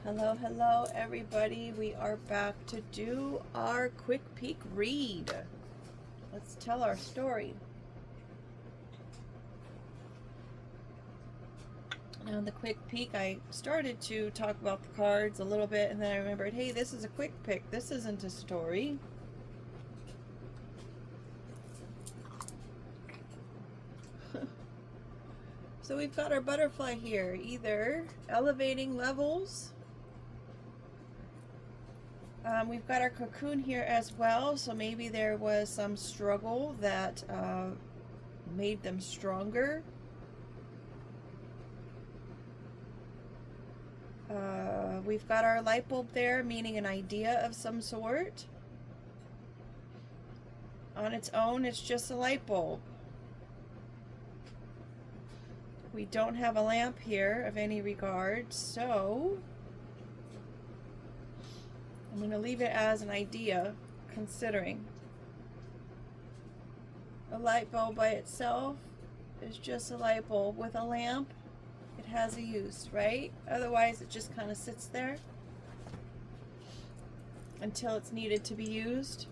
Hello, everybody. We are back to do our quick peek read. Let's tell our story. Now, in the quick peek, I started to talk about the cards a little bit, and then I remembered, hey, this is a quick pick. This isn't a story. So we've got our butterfly here, either elevating levels. We've got our cocoon here as well, so maybe there was some struggle that made them stronger. We've got our light bulb there, meaning an idea of some sort. On its own, it's just a light bulb. We don't have a lamp here of any regard, so I'm going to leave it as an idea, considering. A light bulb by itself is just a light bulb. With a lamp, it has a use, right? Otherwise, it just kind of sits there until it's needed to be used.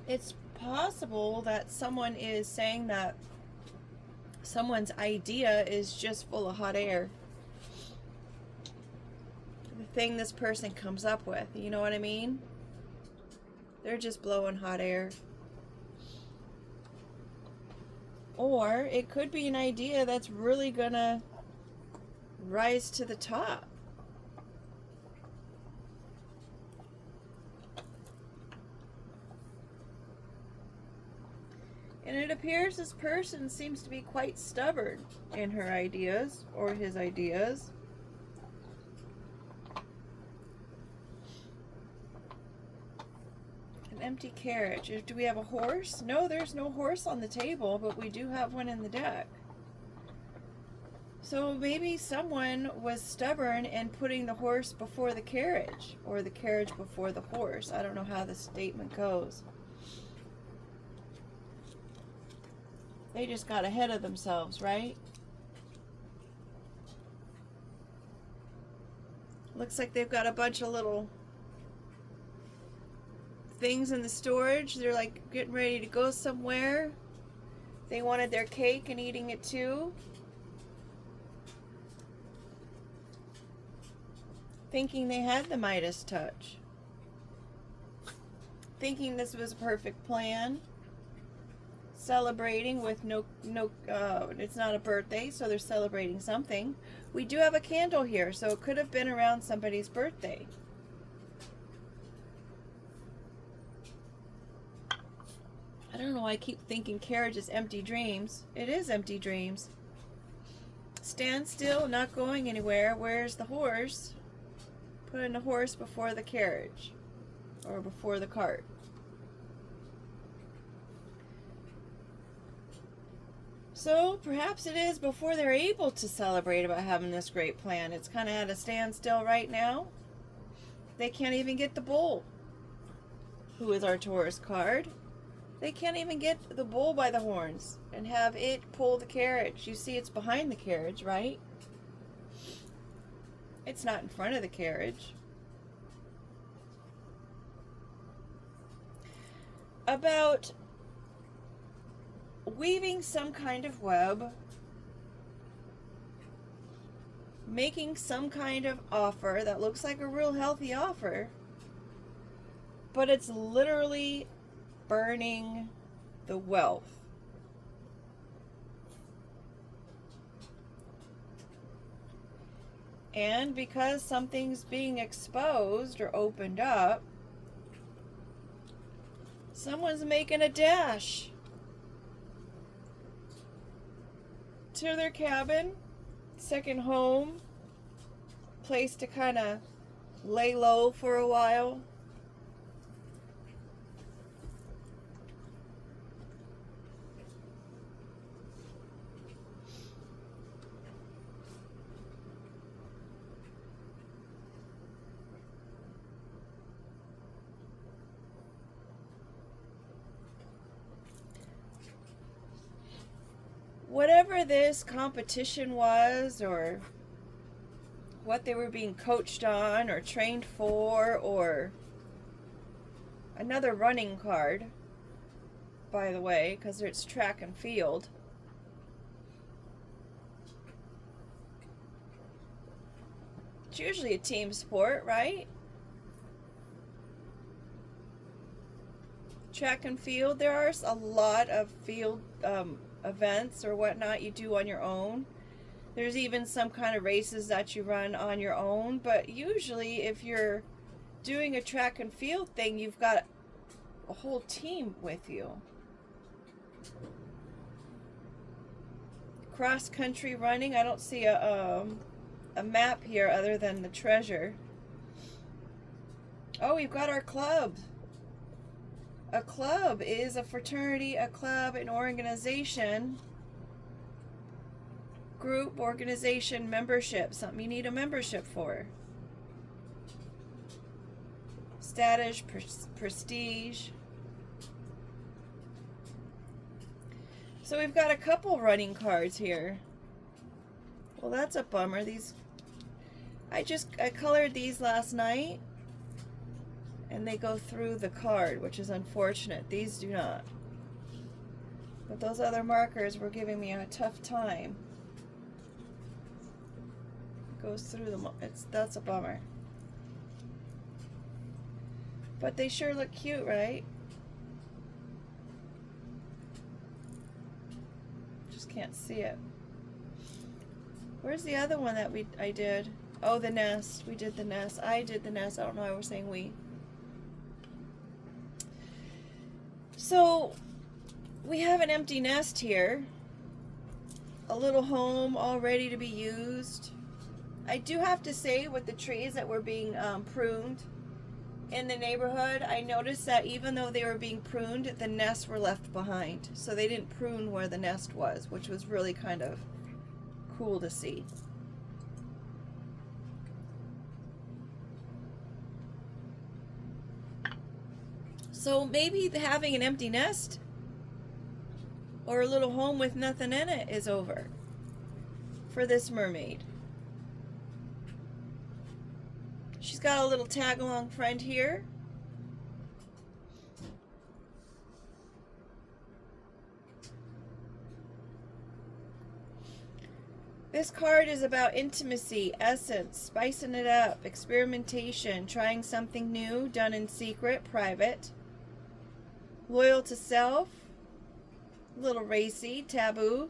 It's possible that someone is saying that someone's idea is just full of hot air. The thing this person comes up with, you know what I mean? They're just blowing hot air. Or it could be an idea that's really gonna rise to the top. And it appears this person seems to be quite stubborn in her ideas, or his ideas. An empty carriage. Do we have a horse? No, there's no horse on the table, but we do have one in the deck. So maybe someone was stubborn in putting the horse before the carriage, or the carriage before the horse. I don't know how the statement goes. They just got ahead of themselves, right? Looks like they've got a bunch of little things in the storage. They're like getting ready to go somewhere. They wanted their cake and eating it too. Thinking they had the Midas touch. Thinking this was a perfect plan. Celebrating with it's not a birthday, so they're celebrating something. We do have a candle here, so it could have been around somebody's birthday. I don't know why I keep thinking carriage is empty dreams. It is empty dreams. Stand still, not going anywhere. Where's the horse? Putting the horse before the carriage, or before the cart. So perhaps it is before they're able to celebrate about having this great plan. It's kind of at a standstill right now. They can't even get the bull, who is our Taurus card. They can't even get the bull by the horns and have it pull the carriage. You see, it's behind the carriage, right? It's not in front of the carriage. About weaving some kind of web, making some kind of offer that looks like a real healthy offer, but it's literally burning the wealth. And because something's being exposed or opened up, someone's making a dash to their cabin, second home, place to kind of lay low for a while. whatever this competition was, or what they were being coached on or trained for, or another running card, by the way, because it's track and field. It's usually a team sport, right? Track and field, there are a lot of field events or whatnot you do on your own. There's even some kind of races that you run on your own, but usually if you're doing a track and field thing, you've got a whole team with you. Cross country running, I don't see a map here other than the treasure. Oh, we've got our club. A club is a fraternity, a club, an organization, group, organization, membership, something you need a membership for. Status, prestige. So we've got a couple running cards here. Well, that's a bummer. These, I colored these last night, and they go through the card, which is unfortunate. These do not. But those other markers were giving me a tough time. It goes through them. That's a bummer. But they sure look cute, right? Just can't see it. Where's the other one that I did? Oh, the nest. We did the nest. I did the nest. I don't know why we're saying we. So we have an empty nest here. A little home all ready to be used. I do have to say, with the trees that were being pruned in the neighborhood, I noticed that even though they were being pruned, the nests were left behind. So they didn't prune where the nest was, which was really kind of cool to see. So maybe having an empty nest or a little home with nothing in it is over for this mermaid. She's got a little tag-along friend here. This card is about intimacy, essence, spicing it up, experimentation, trying something new, done in secret, private. Loyal to self, a little racy, taboo.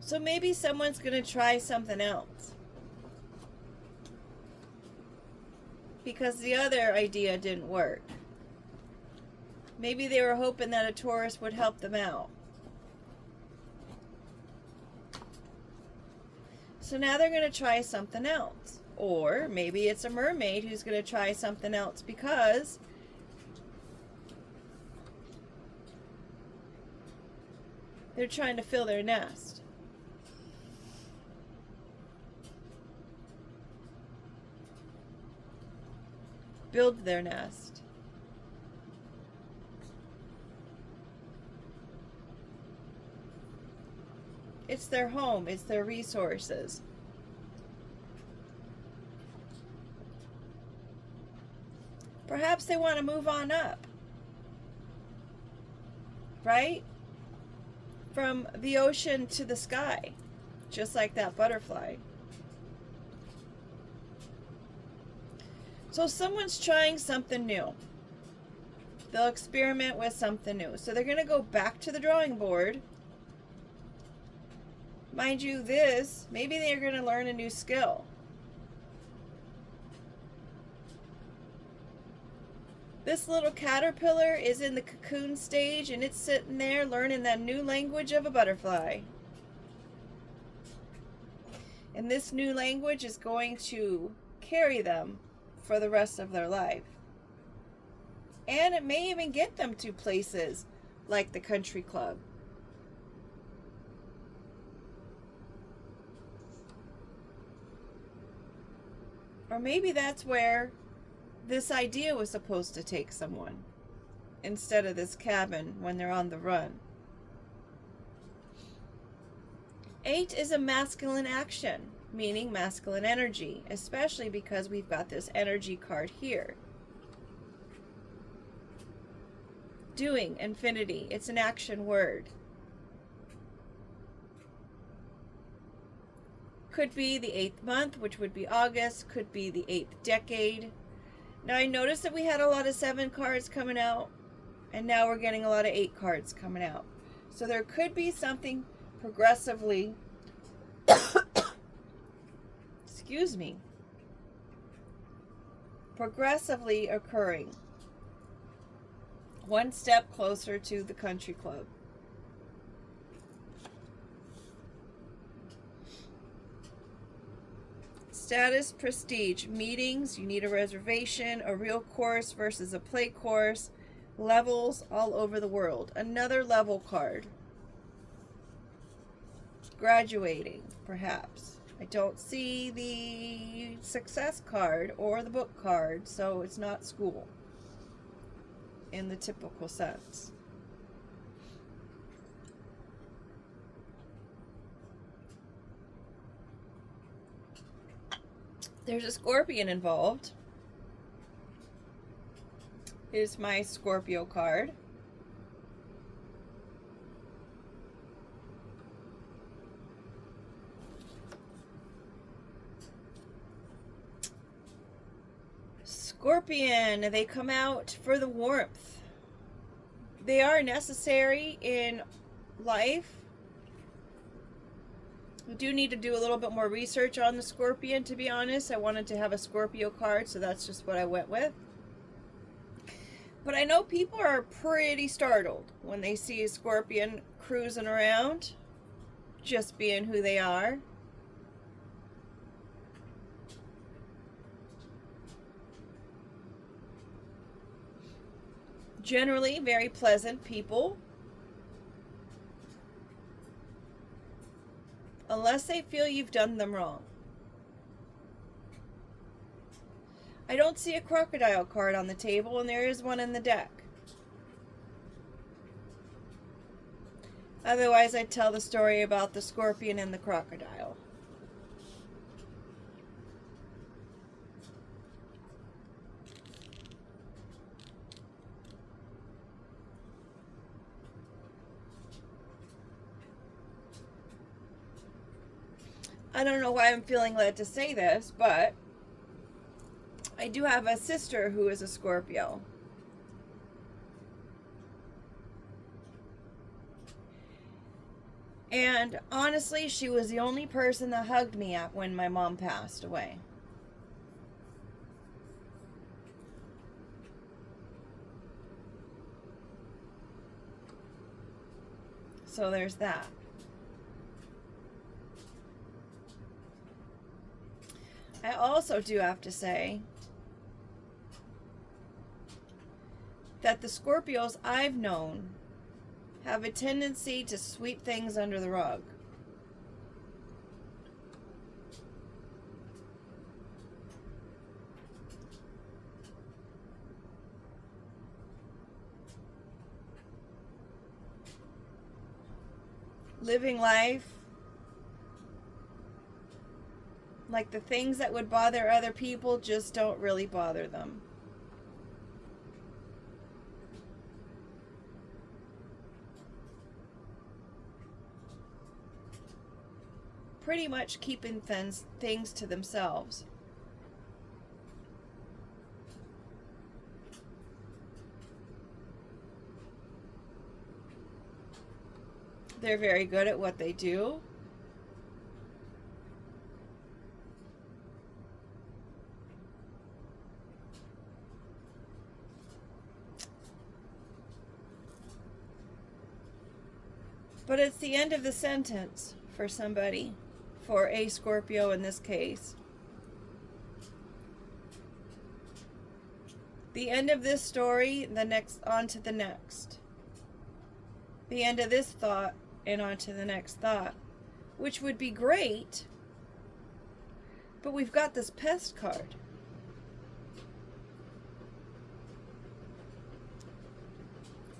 So maybe someone's going to try something else, because the other idea didn't work. Maybe they were hoping that a tourist would help them out. So now they're going to try something else. Or maybe it's a mermaid who's going to try something else because they're trying to fill their nest. Build their nest. It's their home. It's their resources. Perhaps they want to move on up, right? From the ocean to the sky, just like that butterfly. So someone's trying something new. They'll experiment with something new. So they're going to go back to the drawing board. Mind you, maybe they're going to learn a new skill. This little caterpillar is in the cocoon stage, and it's sitting there learning that new language of a butterfly. And this new language is going to carry them for the rest of their life. And it may even get them to places like the country club. Or maybe that's where this idea was supposed to take someone instead of this cabin when they're on the run. 8 is a masculine action, meaning masculine energy, especially because we've got this energy card here. Doing, infinity, it's an action word. Could be the 8th month, which would be August, could be the 8th decade. Now I noticed that we had a lot of 7 cards coming out, and now we're getting a lot of 8 cards coming out. So there could be something progressively, excuse me, progressively occurring. One step closer to the country club. Status, prestige, meetings, you need a reservation, a real course versus a play course, levels all over the world. Another level card. Graduating, perhaps. I don't see the success card or the book card, so it's not school in the typical sense. There's a Scorpion involved. Here's my Scorpio card. Scorpion, they come out for the warmth. They are necessary in life. We do need to do a little bit more research on the Scorpion, to be honest. I wanted to have a Scorpio card, so that's just what I went with. But I know people are pretty startled when they see a Scorpion cruising around, just being who they are. Generally very pleasant people. Unless they feel you've done them wrong. I don't see a crocodile card on the table, and there is one in the deck. Otherwise, I'd tell the story about the Scorpion and the crocodile. I don't know why I'm feeling led to say this, but I do have a sister who is a Scorpio. And honestly, she was the only person that hugged me when my mom passed away. So there's that. I also do have to say that the Scorpios I've known have a tendency to sweep things under the rug. Living life like the things that would bother other people just don't really bother them. Pretty much keeping things to themselves. They're very good at what they do. But it's the end of the sentence for somebody, for a Scorpio in this case. The end of this story, on to the next. The end of this thought, and on to the next thought. Which would be great, but we've got this pest card.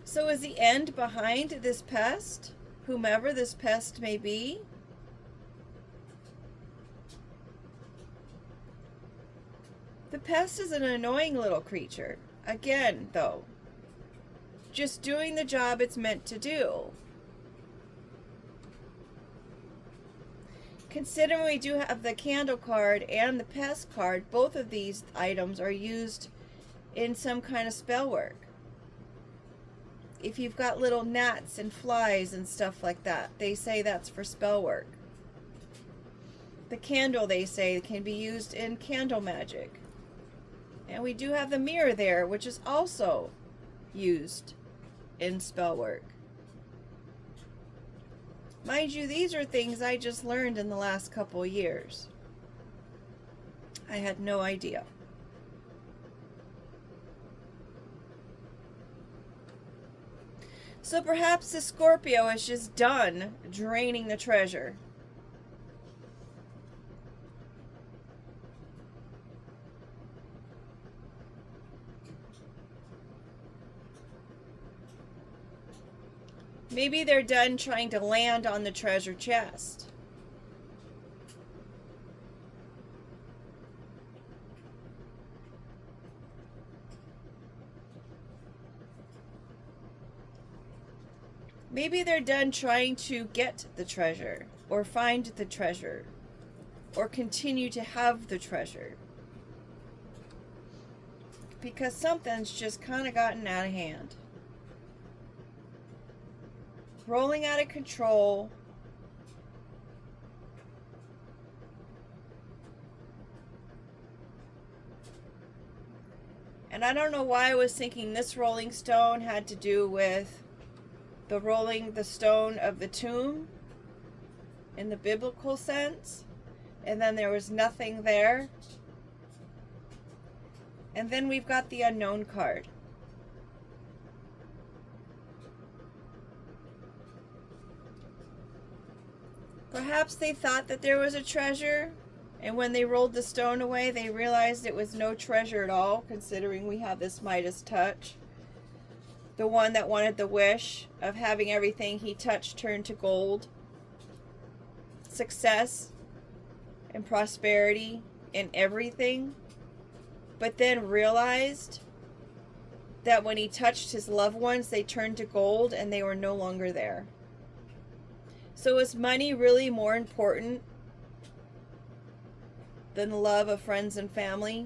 So is the end behind this pest, whomever this pest may be? The pest is an annoying little creature. Again, though, just doing the job it's meant to do. Considering we do have the candle card and the pest card, both of these items are used in some kind of spell work. If you've got little gnats and flies and stuff like that, they say that's for spell work. The candle, they say, can be used in candle magic. And we do have the mirror there, which is also used in spell work. Mind you, these are things I just learned in the last couple of years. I had no idea. So perhaps the Scorpio is just done draining the treasure. Maybe they're done trying to land on the treasure chest. Maybe they're done trying to get the treasure, or find the treasure, or continue to have the treasure. Because something's just kind of gotten out of hand. Rolling out of control. And I don't know why I was thinking this rolling stone had to do with the rolling the stone of the tomb in the biblical sense. And then there was nothing there. And then we've got the unknown card. Perhaps they thought that there was a treasure, and when they rolled the stone away, they realized it was no treasure at all, considering we have this Midas touch. The one that wanted the wish of having everything he touched turn to gold. Success and prosperity in everything. But then realized that when he touched his loved ones, they turned to gold and they were no longer there. So is money really more important than the love of friends and family?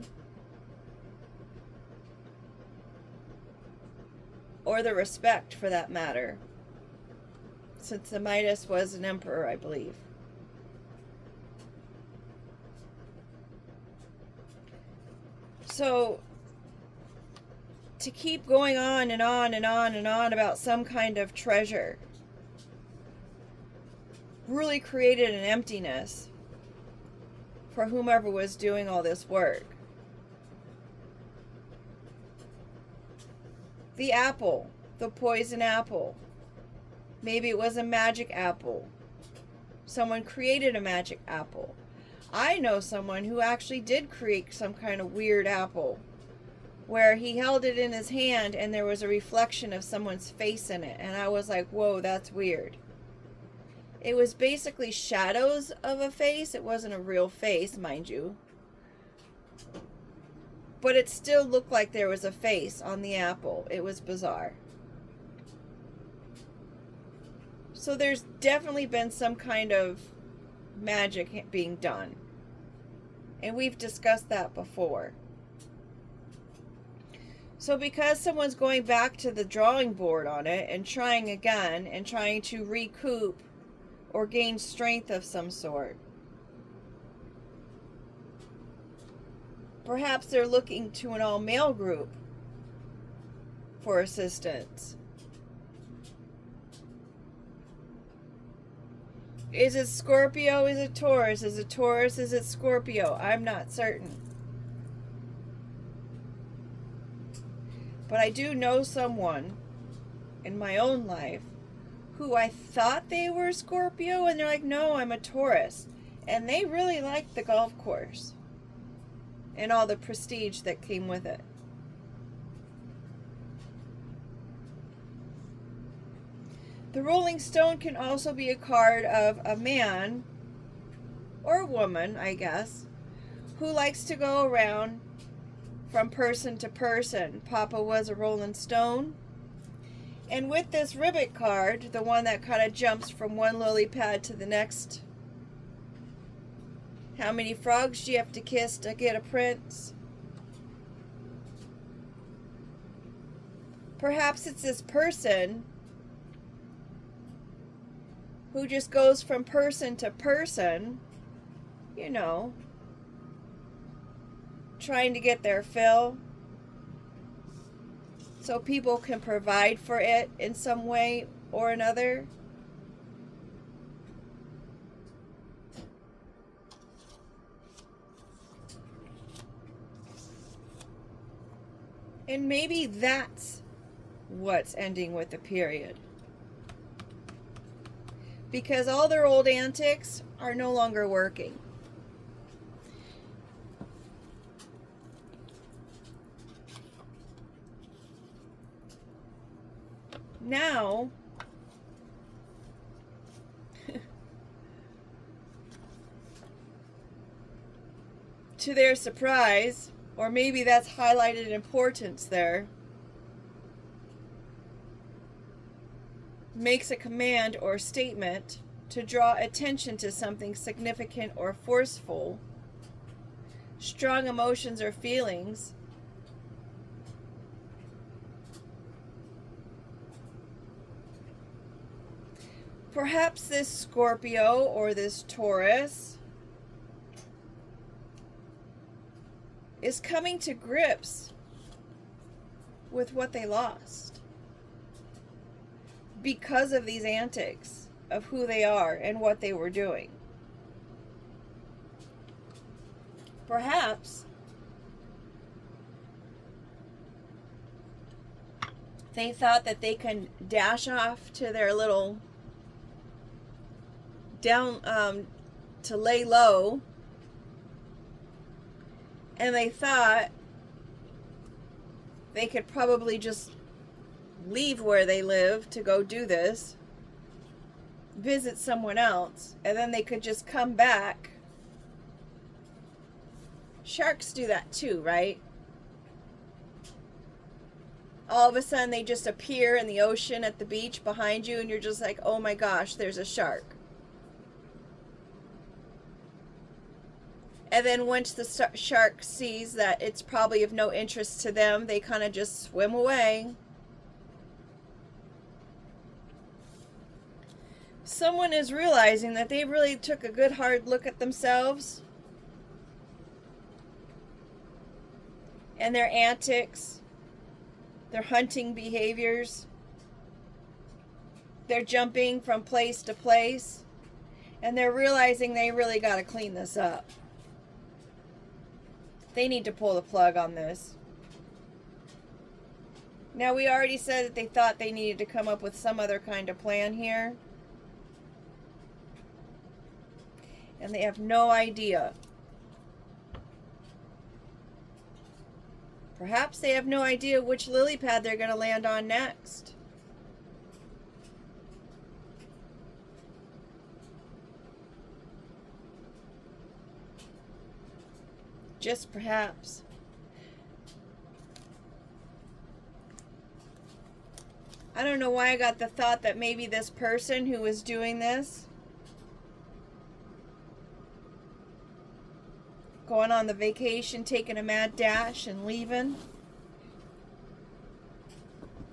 Or the respect, for that matter? Since the Midas was an emperor, I believe. So, to keep going on and on and on and on about some kind of treasure really created an emptiness for whomever was doing all this work. The apple, the poison apple. Maybe it was a magic apple. Someone created a magic apple. I know someone who actually did create some kind of weird apple where he held it in his hand and there was a reflection of someone's face in it. And I was like, whoa, that's weird. It was basically shadows of a face. It wasn't a real face, mind you. But it still looked like there was a face on the apple. It was bizarre. So there's definitely been some kind of magic being done. And we've discussed that before. So because someone's going back to the drawing board on it and trying again and trying to recoup or gain strength of some sort, perhaps they're looking to an all-male group for assistance. Is it Scorpio? Is it Taurus? Is it Taurus? Is it Scorpio? I'm not certain. But I do know someone in my own life who I thought they were Scorpio, and they're like, no, I'm a Taurus. And they really liked the golf course and all the prestige that came with it. The Rolling Stone can also be a card of a man or woman, I guess, who likes to go around from person to person. Papa was a Rolling Stone. And with this ribbit card, the one that kind of jumps from one lily pad to the next. How many frogs do you have to kiss to get a prince? Perhaps it's this person who just goes from person to person, you know, trying to get their fill so people can provide for it in some way or another. And maybe that's what's ending with the period. Because all their old antics are no longer working. Now, to their surprise, or maybe that's highlighted importance there, makes a command or statement to draw attention to something significant or forceful, strong emotions or feelings, perhaps this Scorpio or this Taurus is coming to grips with what they lost because of these antics of who they are and what they were doing. Perhaps they thought that they can dash off to their little down to lay low, and they thought they could probably just leave where they live to go do this, visit someone else, and then they could just come back. Sharks do that too, right? All of a sudden they just appear in the ocean at the beach behind you, and you're just like, oh my gosh, there's a shark. And then once the shark sees that it's probably of no interest to them, they kind of just swim away. Someone is realizing that they really took a good hard look at themselves and their antics, their hunting behaviors, their jumping from place to place, and they're realizing they really got to clean this up. They need to pull the plug on this. Now, we already said that they thought they needed to come up with some other kind of plan here. And they have no idea. Perhaps they have no idea which lily pad they're going to land on next. Just perhaps. I don't know why I got the thought that maybe this person who was doing this, going on the vacation, taking a mad dash and leaving.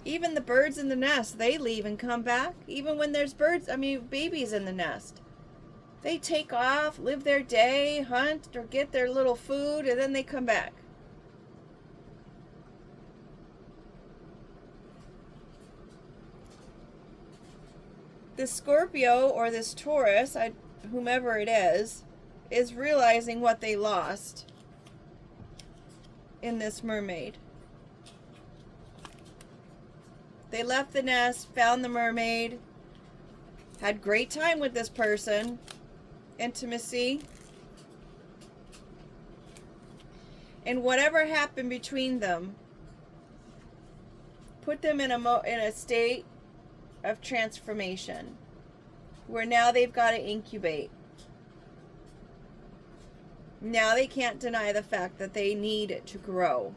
Even the birds in the nest, they leave and come back. Even when there's babies in the nest. They take off, live their day, hunt, or get their little food, and then they come back. This Scorpio or this Taurus, whomever it is realizing what they lost in this mermaid. They left the nest, found the mermaid, had great time with this person, intimacy, and whatever happened between them put them in a state of transformation, where now they've got to incubate. Now they can't deny the fact that they need to grow.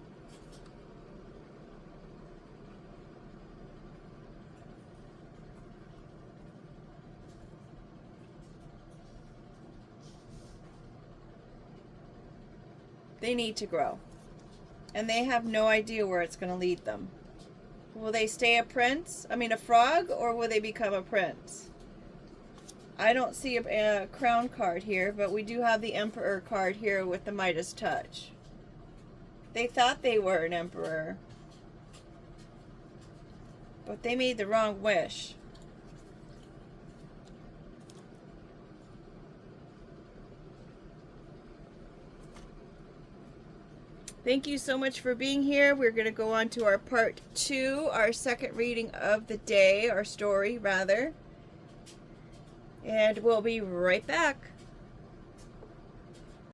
They need to grow. And they have no idea where it's going to lead them. Will they stay a frog, or will they become a prince? I don't see a crown card here, but we do have the Emperor card here with the Midas touch. They thought they were an emperor, but they made the wrong wish. Thank you so much for being here. We're going to go on to our part 2, our second reading of the day, our story rather. And we'll be right back.